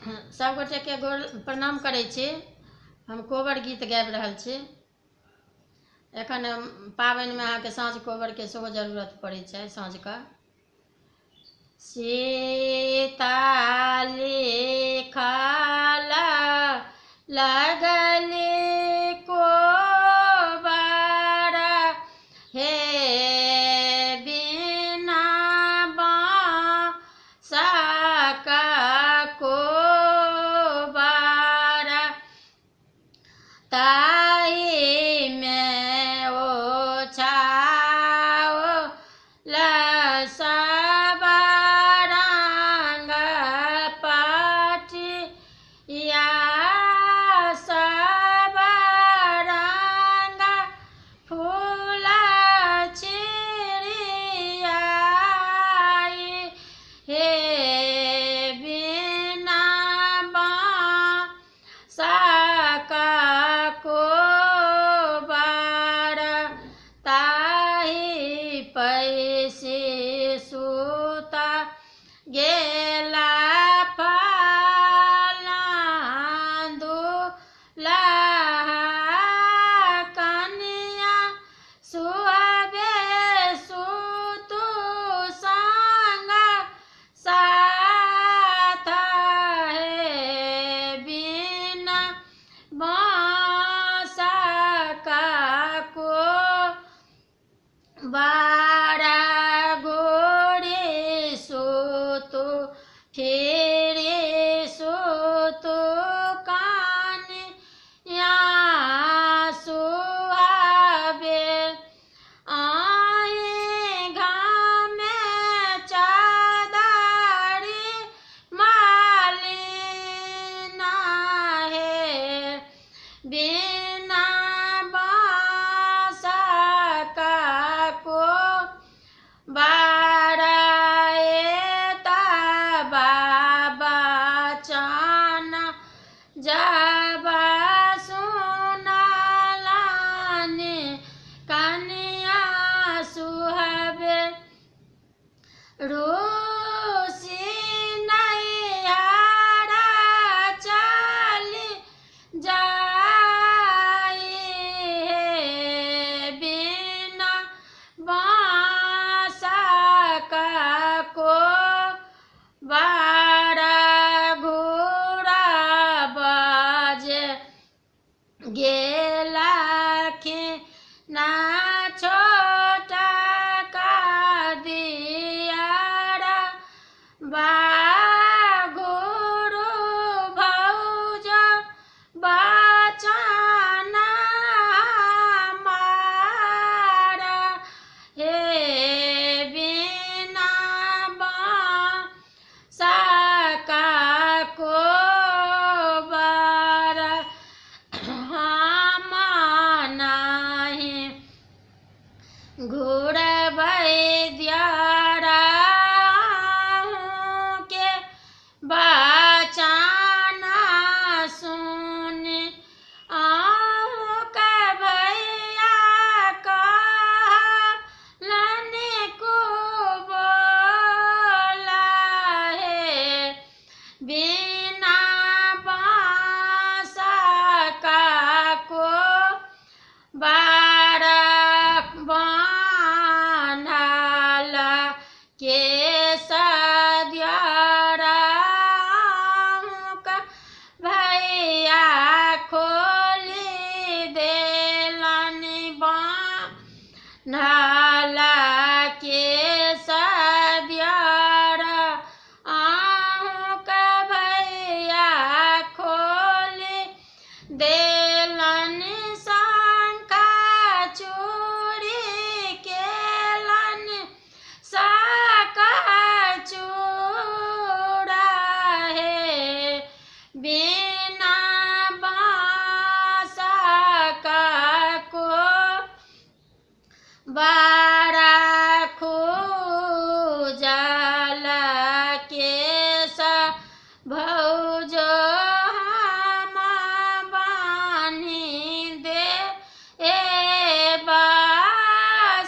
सब गोटे के गोर प्रणाम करै छी। हम कोबर गीत गाबि रहल छी। एखन पाबनि में अहाँके साँझ कोबर के सेहो जरूरत पड़ै छै। साँझ के सीता लिखल लगली कोबर हे बिना बाँसक कोबर ताहि में ओछाओल सब रंग पटिया सब रंग फूल छिड़ियाई हे बिना बाँसक कोबर ताहि पैसी सुता गेला कनिया सुहबे सुतु संग साथ हे बिना बाँसक कोबर गोरी सुतु फिरी सुतु कनिया सुहबे आइ घामे चादरि मालिना हे बिना बाँसक कोबर एतबा बचन जब सुनलनि कनिया सुहबे रूसी नैहर चलि जाई हे बिना बाँसक कोबर घूरब जे गेलखिन छोटका दियरबा गुरु भौज बचन हमार हे बिना बाँसक कोबर हम नाही घूरबै दियरा के बचन सुनि अहूँके भैया कहलनि कुबोला हे बिना बाँसक कोबर बान्हल केश दियरा अहूँके भैया खोलि देलनि बान्हल केश दियरा अहूँके भैया खोलि देलनि शंखा चूड़ी केलनि साकर चूड़ा हे बिना बाँसक कोबर खूजल केश भौजो हम बान्हि दे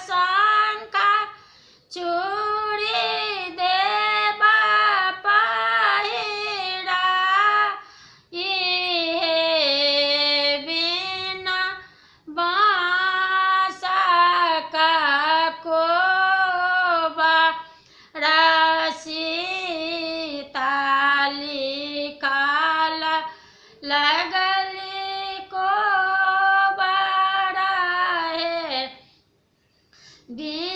शंखा चूड़ी देब पहिरा बिन